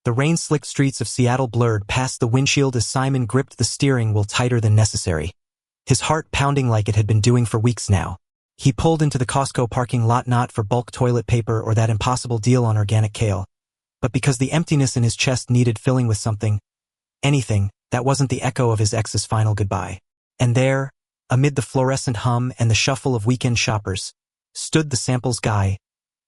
The rain-slicked streets of Seattle blurred past the windshield as Simon gripped the steering wheel tighter than necessary, his heart pounding like it had been doing for weeks now. He pulled into the Costco parking lot not for bulk toilet paper or that impossible deal on organic kale, but because the emptiness in his chest needed filling with something, anything, that wasn't the echo of his ex's final goodbye. And there, amid the fluorescent hum and the shuffle of weekend shoppers, stood the samples guy,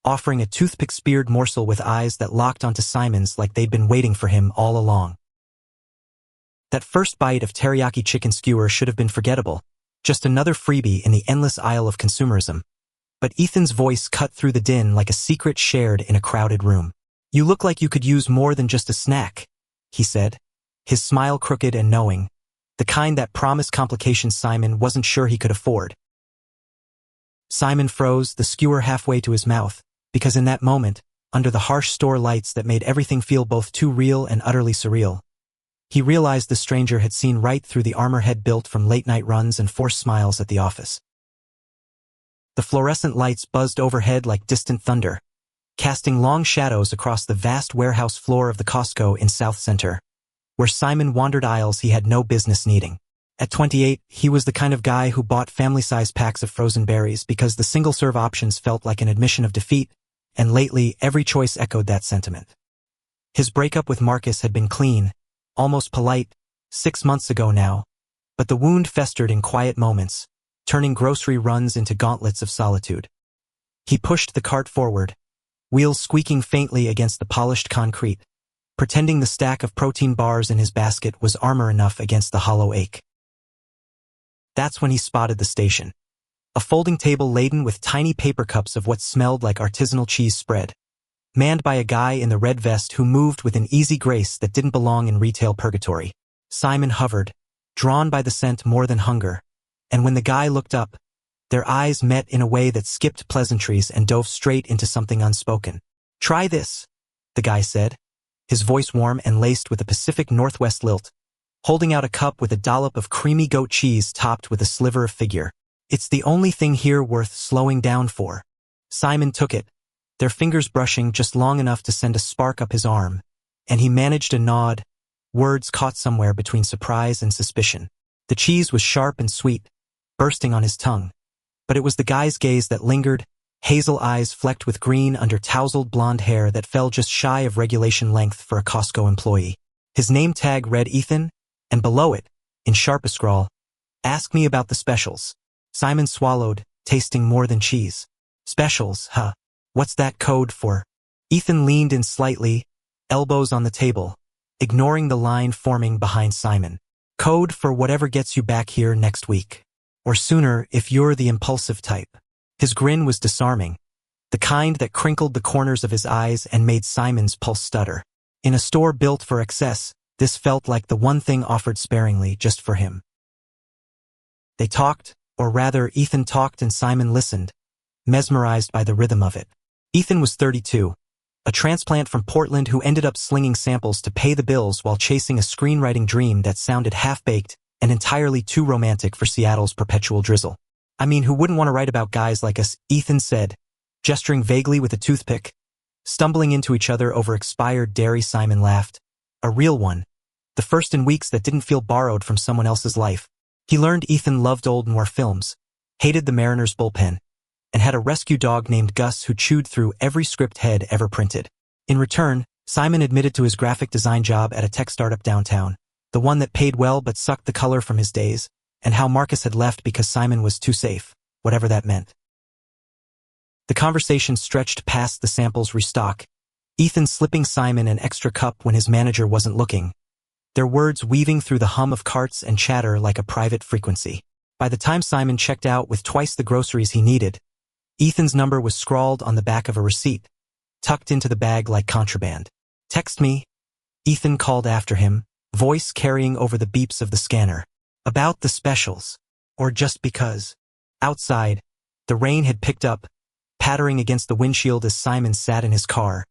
offering a toothpick-speared morsel with eyes that locked onto Simon's like they'd been waiting for him all along. That first bite of teriyaki chicken skewer should have been forgettable, just another freebie in the endless aisle of consumerism. But Ethan's voice cut through the din like a secret shared in a crowded room. "You look like you could use more than just a snack," he said, his smile crooked and knowing, the kind that promised complications Simon wasn't sure he could afford. Simon froze, the skewer halfway to his mouth, because in that moment, under the harsh store lights that made everything feel both too real and utterly surreal, he realized the stranger had seen right through the armor head built from late-night runs and forced smiles at the office. The fluorescent lights buzzed overhead like distant thunder, casting long shadows across the vast warehouse floor of the Costco in South Center, where Simon wandered aisles he had no business needing. At 28, he was the kind of guy who bought family-sized packs of frozen berries because the single-serve options felt like an admission of defeat, and lately every choice echoed that sentiment. His breakup with Marcus had been clean, almost polite, 6 months ago now, but the wound festered in quiet moments, turning grocery runs into gauntlets of solitude. He pushed the cart forward, wheels squeaking faintly against the polished concrete, pretending the stack of protein bars in his basket was armor enough against the hollow ache. That's when he spotted the station. A folding table laden with tiny paper cups of what smelled like artisanal cheese spread, manned by a guy in the red vest who moved with an easy grace that didn't belong in retail purgatory. Simon hovered, drawn by the scent more than hunger, and when the guy looked up, their eyes met in a way that skipped pleasantries and dove straight into something unspoken. "Try this," the guy said, his voice warm and laced with a Pacific Northwest lilt, holding out a cup with a dollop of creamy goat cheese topped with a sliver of figure. "It's the only thing here worth slowing down for." Simon took it, their fingers brushing just long enough to send a spark up his arm, and he managed a nod, words caught somewhere between surprise and suspicion. The cheese was sharp and sweet, bursting on his tongue, but it was the guy's gaze that lingered, hazel eyes flecked with green under tousled blonde hair that fell just shy of regulation length for a Costco employee. His name tag read Ethan, and below it, in sharpest scrawl, "Ask me about the specials." Simon swallowed, tasting more than cheese. "Specials, huh? What's that code for?" Ethan leaned in slightly, elbows on the table, ignoring the line forming behind Simon. "Code for whatever gets you back here next week. Or sooner if you're the impulsive type." His grin was disarming, the kind that crinkled the corners of his eyes and made Simon's pulse stutter. In a store built for excess, this felt like the one thing offered sparingly just for him. They talked, or rather Ethan talked and Simon listened, mesmerized by the rhythm of it. Ethan was 32, a transplant from Portland who ended up slinging samples to pay the bills while chasing a screenwriting dream that sounded half-baked and entirely too romantic for Seattle's perpetual drizzle. "I mean, who wouldn't want to write about guys like us?" Ethan said, gesturing vaguely with a toothpick. Stumbling into each other over expired dairy, Simon laughed. A real one. The first in weeks that didn't feel borrowed from someone else's life. He learned Ethan loved old noir films, hated the Mariners bullpen, and had a rescue dog named Gus who chewed through every script head ever printed. In return, Simon admitted to his graphic design job at a tech startup downtown, the one that paid well but sucked the color from his days, and how Marcus had left because Simon was too safe, whatever that meant. The conversation stretched past the samples restock, Ethan slipping Simon an extra cup when his manager wasn't looking, their words weaving through the hum of carts and chatter like a private frequency. By the time Simon checked out with twice the groceries he needed, Ethan's number was scrawled on the back of a receipt, tucked into the bag like contraband. "Text me," Ethan called after him, voice carrying over the beeps of the scanner. "About the specials. Or just because." Outside, the rain had picked up, pattering against the windshield as Simon sat in his car,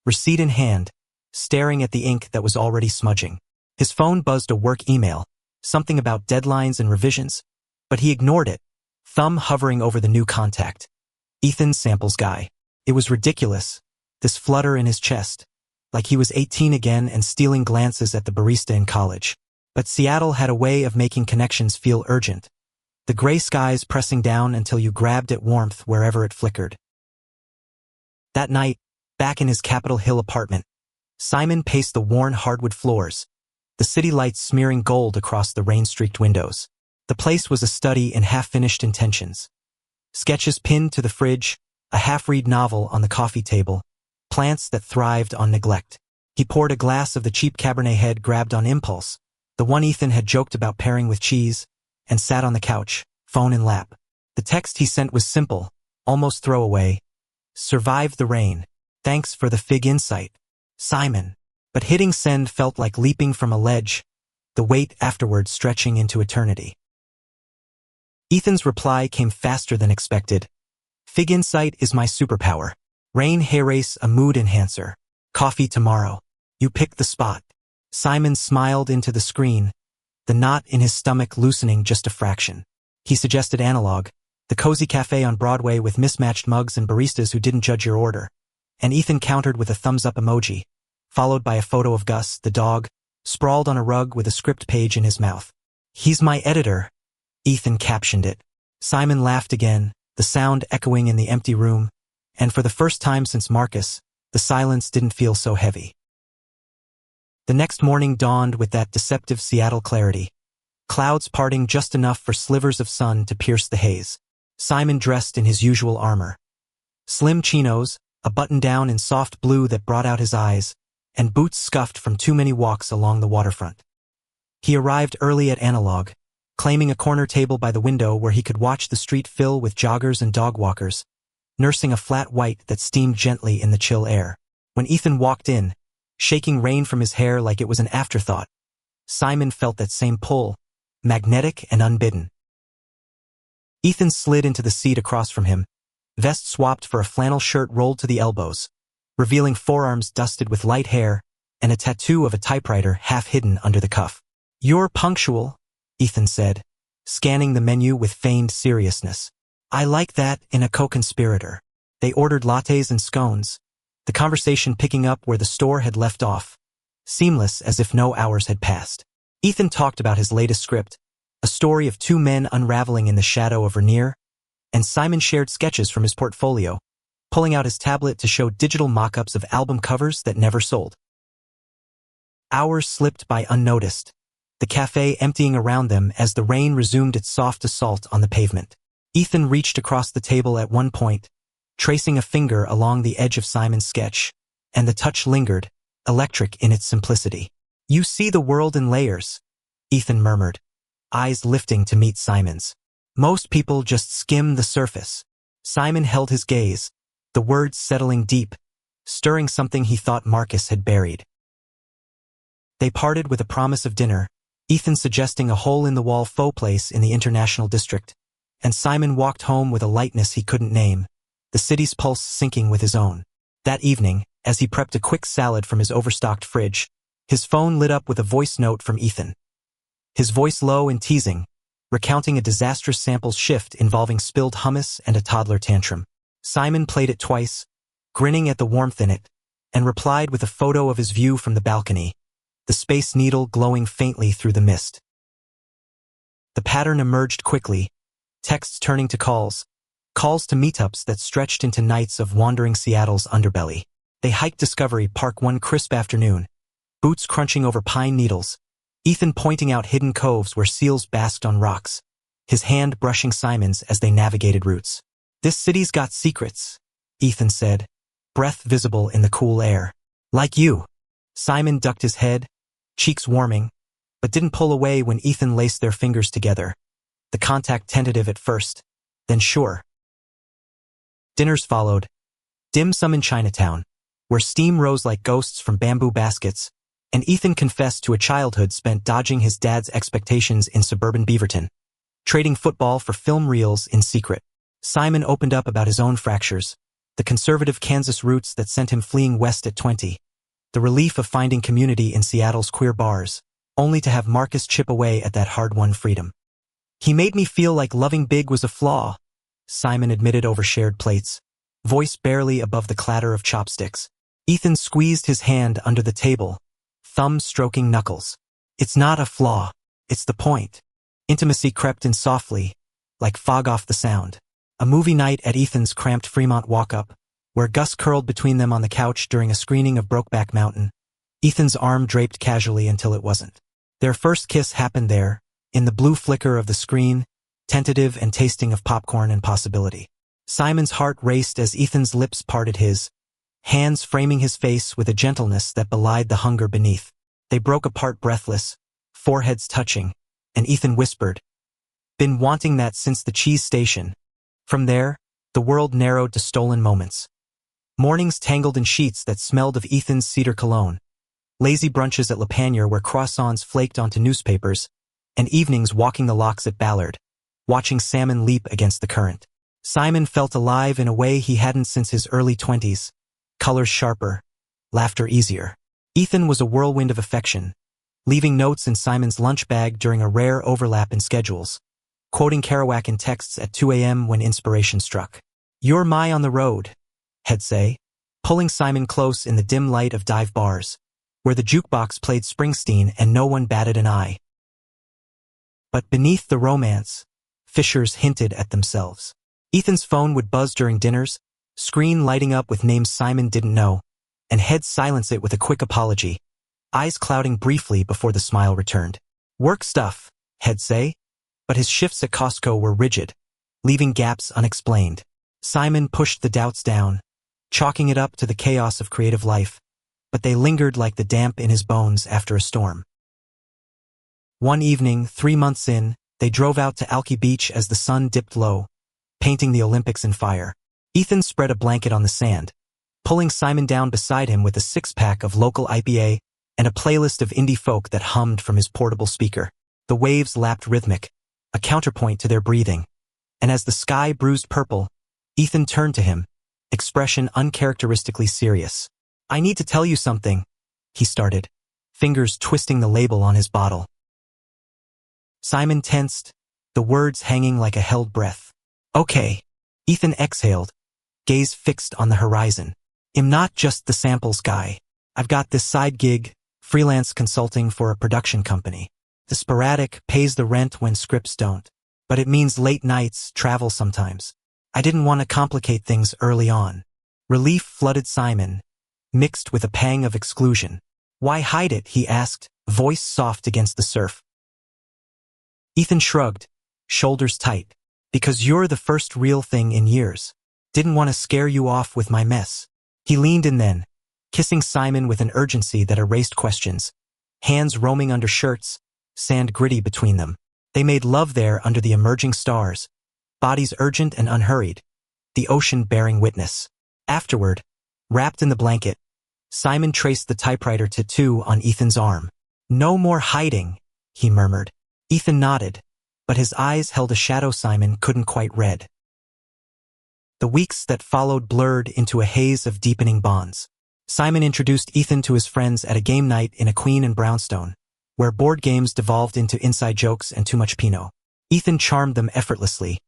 receipt in hand, staring at the ink that was already smudging. His phone buzzed a work email, something about deadlines and revisions, but he ignored it, thumb hovering over the new contact. Ethan's samples guy. It was ridiculous, this flutter in his chest, like he was 18 again and stealing glances at the barista in college. But Seattle had a way of making connections feel urgent. The gray skies pressing down until you grabbed at warmth wherever it flickered. That night, back in his Capitol Hill apartment, Simon paced the worn hardwood floors, the city lights smearing gold across the rain-streaked windows. The place was a study in half-finished intentions. Sketches pinned to the fridge, a half-read novel on the coffee table, plants that thrived on neglect. He poured a glass of the cheap Cabernet head grabbed on impulse, the one Ethan had joked about pairing with cheese, and sat on the couch, phone in lap. The text he sent was simple, almost throwaway. Survived the rain. Thanks for the fig insight, Simon. But hitting send felt like leaping from a ledge, the weight afterward stretching into eternity. Ethan's reply came faster than expected. Fig insight is my superpower. Rain hayrrace a mood enhancer. Coffee tomorrow. You picked the spot. Simon smiled into the screen, the knot in his stomach loosening just a fraction. He suggested Analog, the cozy cafe on Broadway with mismatched mugs and baristas who didn't judge your order. And Ethan countered with a thumbs-up emoji, followed by a photo of Gus, the dog, sprawled on a rug with a script page in his mouth. He's my editor, Ethan captioned it. Simon laughed again, the sound echoing in the empty room, and for the first time since Marcus, the silence didn't feel so heavy. The next morning dawned with that deceptive Seattle clarity, clouds parting just enough for slivers of sun to pierce the haze. Simon dressed in his usual armor. Slim chinos, a button-down in soft blue that brought out his eyes, and boots scuffed from too many walks along the waterfront. He arrived early at Analog, claiming a corner table by the window where he could watch the street fill with joggers and dog walkers, nursing a flat white that steamed gently in the chill air. When Ethan walked in, shaking rain from his hair like it was an afterthought, Simon felt that same pull, magnetic and unbidden. Ethan slid into the seat across from him, vest swapped for a flannel shirt rolled to the elbows, revealing forearms dusted with light hair and a tattoo of a typewriter half hidden under the cuff. You're punctual, Ethan said, scanning the menu with feigned seriousness. I like that in a co-conspirator. They ordered lattes and scones, the conversation picking up where the store had left off, seamless as if no hours had passed. Ethan talked about his latest script, a story of two men unraveling in the shadow of Rainier, and Simon shared sketches from his portfolio, pulling out his tablet to show digital mock-ups of album covers that never sold. Hours slipped by unnoticed, the cafe emptying around them as the rain resumed its soft assault on the pavement. Ethan reached across the table at one point, tracing a finger along the edge of Simon's sketch, and the touch lingered, electric in its simplicity. You see the world in layers, Ethan murmured, eyes lifting to meet Simon's. Most people just skim the surface. Simon held his gaze, the words settling deep, stirring something he thought Marcus had buried. They parted with a promise of dinner, Ethan suggesting a hole-in-the-wall faux place in the International District, and Simon walked home with a lightness he couldn't name, the city's pulse syncing with his own. That evening, as he prepped a quick salad from his overstocked fridge, his phone lit up with a voice note from Ethan. His voice low and teasing, recounting a disastrous samples shift involving spilled hummus and a toddler tantrum. Simon played it twice, grinning at the warmth in it, and replied with a photo of his view from the balcony, the Space Needle glowing faintly through the mist. The pattern emerged quickly, texts turning to calls to meetups that stretched into nights of wandering Seattle's underbelly. They hiked Discovery Park one crisp afternoon, boots crunching over pine needles, Ethan pointing out hidden coves where seals basked on rocks, his hand brushing Simon's as they navigated routes. This city's got secrets, Ethan said, breath visible in the cool air. Like you. Simon ducked his head, cheeks warming, but didn't pull away when Ethan laced their fingers together, the contact tentative at first, then sure. Dinners followed, dim sum in Chinatown, where steam rose like ghosts from bamboo baskets, and Ethan confessed to a childhood spent dodging his dad's expectations in suburban Beaverton, trading football for film reels in secret. Simon opened up about his own fractures, the conservative Kansas roots that sent him fleeing west at 20, the relief of finding community in Seattle's queer bars, only to have Marcus chip away at that hard-won freedom. He made me feel like loving big was a flaw, Simon admitted over shared plates, voice barely above the clatter of chopsticks. Ethan squeezed his hand under the table, thumb stroking knuckles. It's not a flaw. It's the point. Intimacy crept in softly, like fog off the sound. A movie night at Ethan's cramped Fremont walk-up, where Gus curled between them on the couch during a screening of Brokeback Mountain. Ethan's arm draped casually until it wasn't. Their first kiss happened there, in the blue flicker of the screen, tentative and tasting of popcorn and possibility. Simon's heart raced as Ethan's lips parted his, hands framing his face with a gentleness that belied the hunger beneath. They broke apart breathless, foreheads touching, and Ethan whispered, "Been wanting that since the cheese station." From there, the world narrowed to stolen moments. Mornings tangled in sheets that smelled of Ethan's cedar cologne, lazy brunches at Le Panier where croissants flaked onto newspapers, and evenings walking the locks at Ballard, watching salmon leap against the current. Simon felt alive in a way he hadn't since his early 20s, colors sharper, laughter easier. Ethan was a whirlwind of affection, leaving notes in Simon's lunch bag during a rare overlap in schedules, quoting Kerouac in texts at 2 a.m. when inspiration struck. "You're my on the road," he'd say, pulling Simon close in the dim light of dive bars, where the jukebox played Springsteen and no one batted an eye. But beneath the romance, fissures hinted at themselves. Ethan's phone would buzz during dinners, screen lighting up with names Simon didn't know, and he'd silence it with a quick apology, eyes clouding briefly before the smile returned. "Work stuff," he'd say, but his shifts at Costco were rigid, leaving gaps unexplained. Simon pushed the doubts down, chalking it up to the chaos of creative life, but they lingered like the damp in his bones after a storm. One evening, 3 months in, they drove out to Alki Beach as the sun dipped low, painting the Olympics in fire. Ethan spread a blanket on the sand, pulling Simon down beside him with a six-pack of local IPA and a playlist of indie folk that hummed from his portable speaker. The waves lapped rhythmic, a counterpoint to their breathing, and as the sky bruised purple, Ethan turned to him, expression uncharacteristically serious. "I need to tell you something," he started, fingers twisting the label on his bottle. Simon tensed, the words hanging like a held breath. "Okay." Ethan exhaled, gaze fixed on the horizon. "I'm not just the samples guy. I've got this side gig, freelance consulting for a production company. The sporadic pays the rent when scripts don't. But it means late nights, travel sometimes. I didn't want to complicate things early on." Relief flooded Simon, mixed with a pang of exclusion. "Why hide it?" he asked, voice soft against the surf. Ethan shrugged, shoulders tight. "Because you're the first real thing in years. Didn't want to scare you off with my mess." He leaned in then, kissing Simon with an urgency that erased questions, hands roaming under shirts, sand gritty between them. They made love there under the emerging stars, bodies urgent and unhurried, the ocean bearing witness. Afterward, wrapped in the blanket, Simon traced the typewriter tattoo on Ethan's arm. "No more hiding," he murmured. Ethan nodded, but his eyes held a shadow Simon couldn't quite read. The weeks that followed blurred into a haze of deepening bonds. Simon introduced Ethan to his friends at a game night in a Queen and Brownstone, where board games devolved into inside jokes and too much Pinot. Ethan charmed them effortlessly,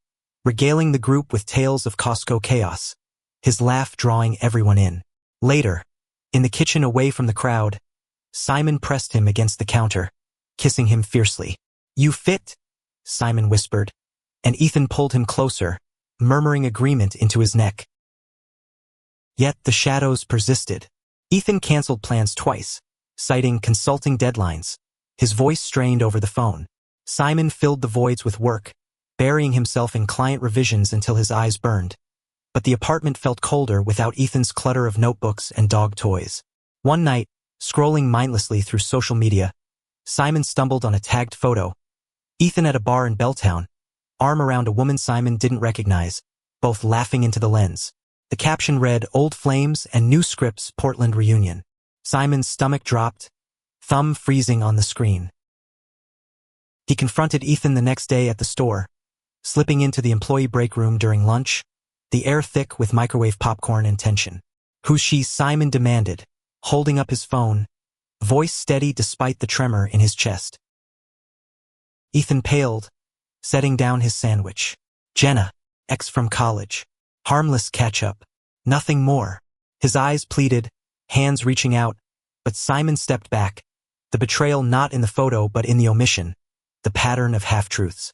regaling the group with tales of Costco chaos, his laugh drawing everyone in. Later, in the kitchen away from the crowd, Simon pressed him against the counter, kissing him fiercely. "You fit," Simon whispered, and Ethan pulled him closer, murmuring agreement into his neck. Yet the shadows persisted. Ethan canceled plans twice, citing consulting deadlines, his voice strained over the phone. Simon filled the voids with work, burying himself in client revisions until his eyes burned. But the apartment felt colder without Ethan's clutter of notebooks and dog toys. One night, scrolling mindlessly through social media, Simon stumbled on a tagged photo. Ethan at a bar in Belltown, arm around a woman Simon didn't recognize, both laughing into the lens. The caption read, "Old Flames and New Scripts Portland Reunion." Simon's stomach dropped, thumb freezing on the screen. He confronted Ethan the next day at the store, slipping into the employee break room during lunch, the air thick with microwave popcorn and tension. "Who's she?" Simon demanded, holding up his phone, voice steady despite the tremor in his chest. Ethan paled, setting down his sandwich. "Jenna, ex from college. Harmless catch-up. Nothing more." His eyes pleaded, hands reaching out, but Simon stepped back. The betrayal not in the photo but in the omission, the pattern of half-truths.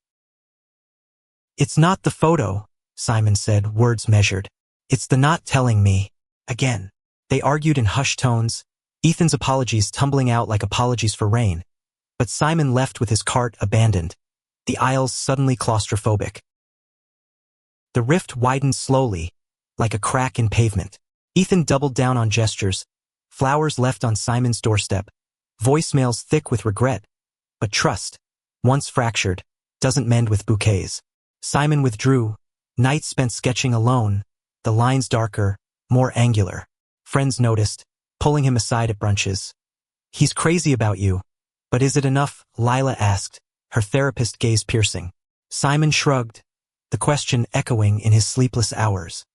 "It's not the photo," Simon said, words measured. "It's the not telling me." Again. They argued in hushed tones, Ethan's apologies tumbling out like apologies for rain. But Simon left with his cart abandoned, the aisles suddenly claustrophobic. The rift widened slowly, like a crack in pavement. Ethan doubled down on gestures, flowers left on Simon's doorstep, voicemails thick with regret. But trust, once fractured, doesn't mend with bouquets. Simon withdrew, nights spent sketching alone, the lines darker, more angular. Friends noticed, pulling him aside at brunches. "He's crazy about you. But is it enough?" Lila asked, her therapist gaze piercing. Simon shrugged, the question echoing in his sleepless hours.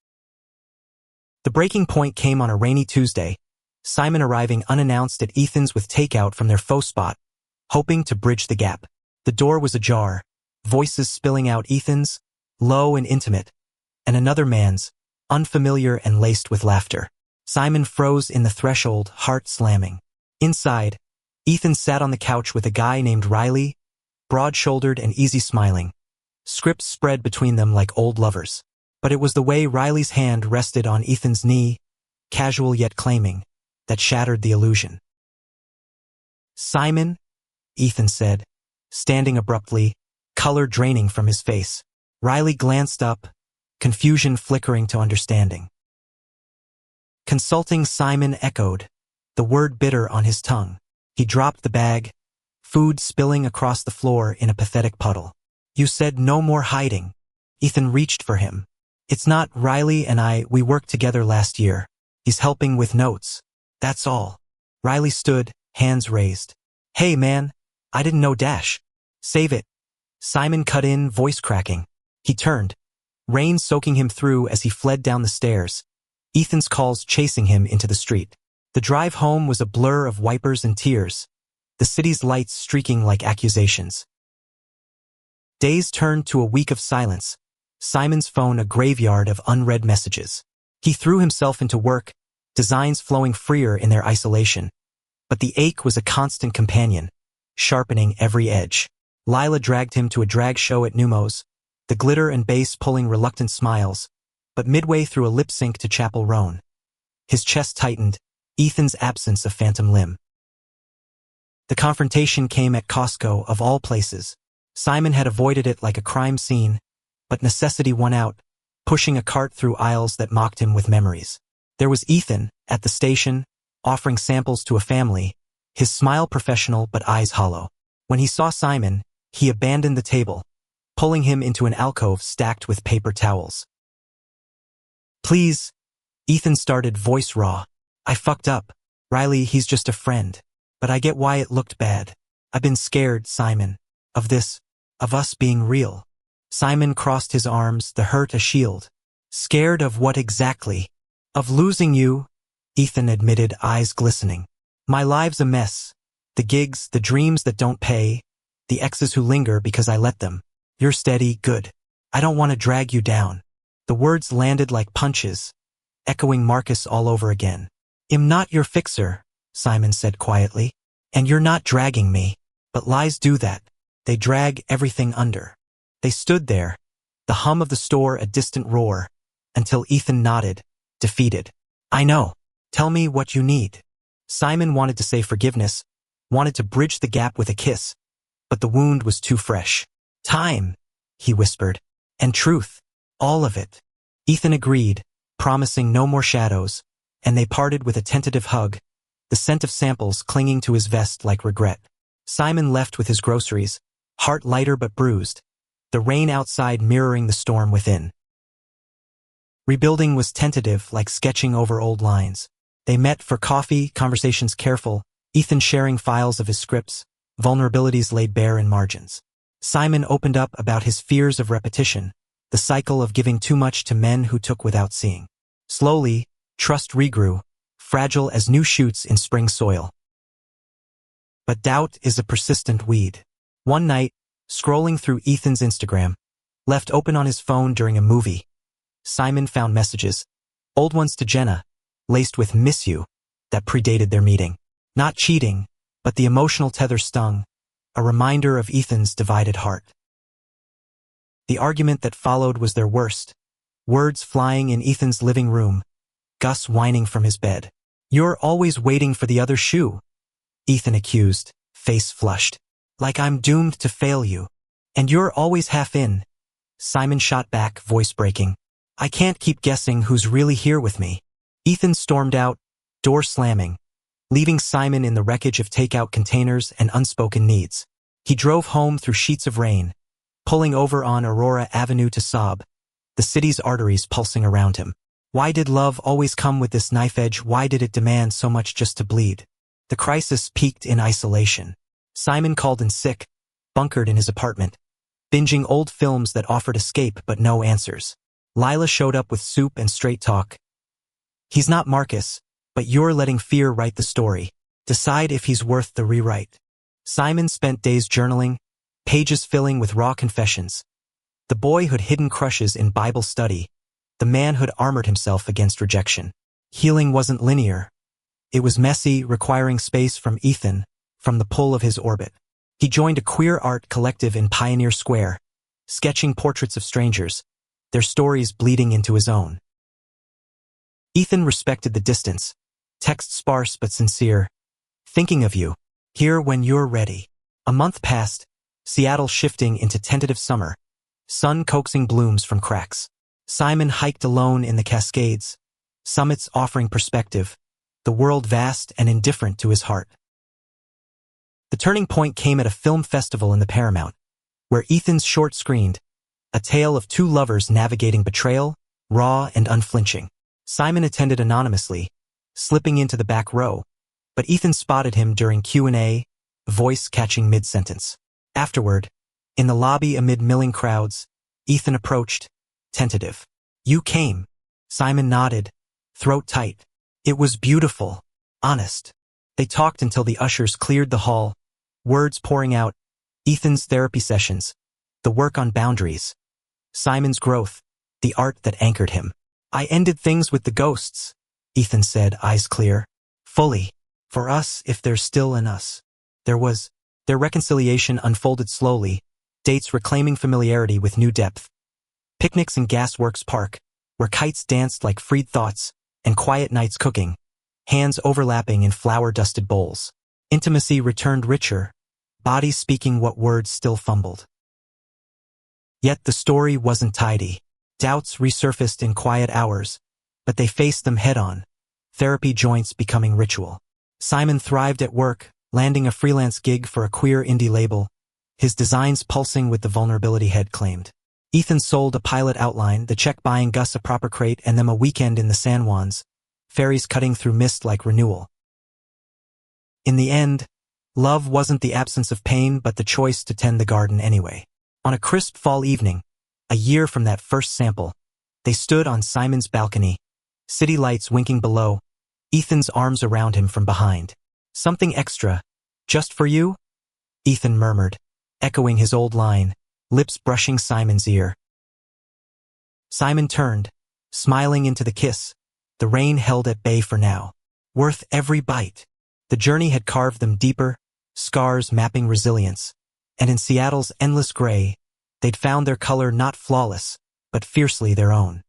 The breaking point came on a rainy Tuesday, Simon arriving unannounced at Ethan's with takeout from their faux spot, hoping to bridge the gap. The door was ajar, voices spilling out Ethan's, low and intimate, and another man's, unfamiliar and laced with laughter. Simon froze in the threshold, heart slamming. Inside, Ethan sat on the couch with a guy named Riley, broad-shouldered and easy-smiling. Scripts spread between them like old lovers. But it was the way Riley's hand rested on Ethan's knee, casual yet claiming, that shattered the illusion. "Simon?" Ethan said, standing abruptly, color draining from his face. Riley glanced up, confusion flickering to understanding. "Consulting," Simon echoed, the word bitter on his tongue. He dropped the bag, food spilling across the floor in a pathetic puddle. "You said no more hiding." Ethan reached for him. "It's not Riley and we worked together last year. He's helping with notes. That's all." Riley stood, hands raised. "Hey man, I didn't know dash. Save it." Simon cut in, voice cracking. He turned, rain soaking him through as he fled down the stairs, Ethan's calls chasing him into the street. The drive home was a blur of wipers and tears, the city's lights streaking like accusations. Days turned to a week of silence, Simon's phone a graveyard of unread messages. He threw himself into work, designs flowing freer in their isolation. But the ache was a constant companion, sharpening every edge. Lila dragged him to a drag show at Numos, the glitter and bass pulling reluctant smiles, but midway through a lip sync to Chapel Roan. His chest tightened, Ethan's absence a phantom limb. The confrontation came at Costco, of all places. Simon had avoided it like a crime scene, but necessity won out, pushing a cart through aisles that mocked him with memories. There was Ethan, at the station, offering samples to a family, his smile professional but eyes hollow. When he saw Simon, he abandoned the table, pulling him into an alcove stacked with paper towels. "Please," Ethan started, voice raw. "I fucked up. Riley, he's just a friend. But I get why it looked bad. I've been scared, Simon, of this, of us being real." Simon crossed his arms, the hurt a shield. "Scared of what exactly?" "Of losing you," Ethan admitted, eyes glistening. "My life's a mess. The gigs, the dreams that don't pay, the exes who linger because I let them. You're steady, good. I don't want to drag you down." The words landed like punches, echoing Marcus all over again. "I'm not your fixer," Simon said quietly. "And you're not dragging me. But lies do that. They drag everything under." They stood there, the hum of the store a distant roar, until Ethan nodded, defeated. "I know. Tell me what you need." Simon wanted to say forgiveness, wanted to bridge the gap with a kiss, but the wound was too fresh. "Time," he whispered. "And truth. All of it." Ethan agreed, promising no more shadows, and they parted with a tentative hug, the scent of samples clinging to his vest like regret. Simon left with his groceries, heart lighter but bruised, the rain outside mirroring the storm within. Rebuilding was tentative, like sketching over old lines. They met for coffee, conversations careful, Ethan sharing files of his scripts, vulnerabilities laid bare in margins. Simon opened up about his fears of repetition, the cycle of giving too much to men who took without seeing. Slowly, trust regrew, fragile as new shoots in spring soil. But doubt is a persistent weed. One night, scrolling through Ethan's Instagram, left open on his phone during a movie, Simon found messages, old ones to Jenna, laced with "miss you," that predated their meeting. Not cheating, but the emotional tether stung, a reminder of Ethan's divided heart. The argument that followed was their worst, words flying in Ethan's living room, Gus whining from his bed. "You're always waiting for the other shoe," Ethan accused, face flushed. "Like I'm doomed to fail you. And you're always half in," Simon shot back, voice breaking. "I can't keep guessing who's really here with me." Ethan stormed out, door slamming, leaving Simon in the wreckage of takeout containers and unspoken needs. He drove home through sheets of rain, pulling over on Aurora Avenue to sob, the city's arteries pulsing around him. Why did love always come with this knife edge? Why did it demand so much just to bleed? The crisis peaked in isolation. Simon called in sick, bunkered in his apartment, binging old films that offered escape but no answers. Lila showed up with soup and straight talk. "He's not Marcus, but you're letting fear write the story. Decide if he's worth the rewrite." Simon spent days journaling, pages filling with raw confessions. The boyhood hidden crushes in Bible study, the manhood armored himself against rejection. Healing wasn't linear. It was messy, requiring space from Ethan, from the pull of his orbit. He joined a queer art collective in Pioneer Square, sketching portraits of strangers, their stories bleeding into his own. Ethan respected the distance, text sparse but sincere. "Thinking of you. Here when you're ready." A month passed, Seattle shifting into tentative summer, sun coaxing blooms from cracks. Simon hiked alone in the Cascades, summits offering perspective, the world vast and indifferent to his heart. The turning point came at a film festival in the Paramount, where Ethan's short screened, a tale of two lovers navigating betrayal, raw and unflinching. Simon attended anonymously, slipping into the back row, but Ethan spotted him during Q&A, voice catching mid-sentence. Afterward, in the lobby amid milling crowds, Ethan approached, tentative. "You came." Simon nodded, throat tight. "It was beautiful, honest." They talked until the ushers cleared the hall, words pouring out, Ethan's therapy sessions, the work on boundaries, Simon's growth, the art that anchored him. "I ended things with the ghosts," Ethan said, eyes clear. "Fully. For us, if there's still an us." Their reconciliation unfolded slowly, dates reclaiming familiarity with new depth. Picnics in Gasworks Park, where kites danced like freed thoughts, and quiet nights cooking, hands overlapping in flour-dusted bowls. Intimacy returned richer, bodies speaking what words still fumbled. Yet the story wasn't tidy. Doubts resurfaced in quiet hours, but they faced them head-on, therapy joints becoming ritual. Simon thrived at work, landing a freelance gig for a queer indie label, his designs pulsing with the vulnerability he'd claimed. Ethan sold a pilot outline, the check buying Gus a proper crate and them a weekend in the San Juans, ferries cutting through mist like renewal. In the end, love wasn't the absence of pain but the choice to tend the garden anyway. On a crisp fall evening, a year from that first sample, they stood on Simon's balcony, city lights winking below, Ethan's arms around him from behind. "Something extra, just for you?" Ethan murmured, echoing his old line, lips brushing Simon's ear. Simon turned, smiling into the kiss, the rain held at bay for now. Worth every bite. The journey had carved them deeper, scars mapping resilience, and in Seattle's endless gray, they'd found their color not flawless, but fiercely their own.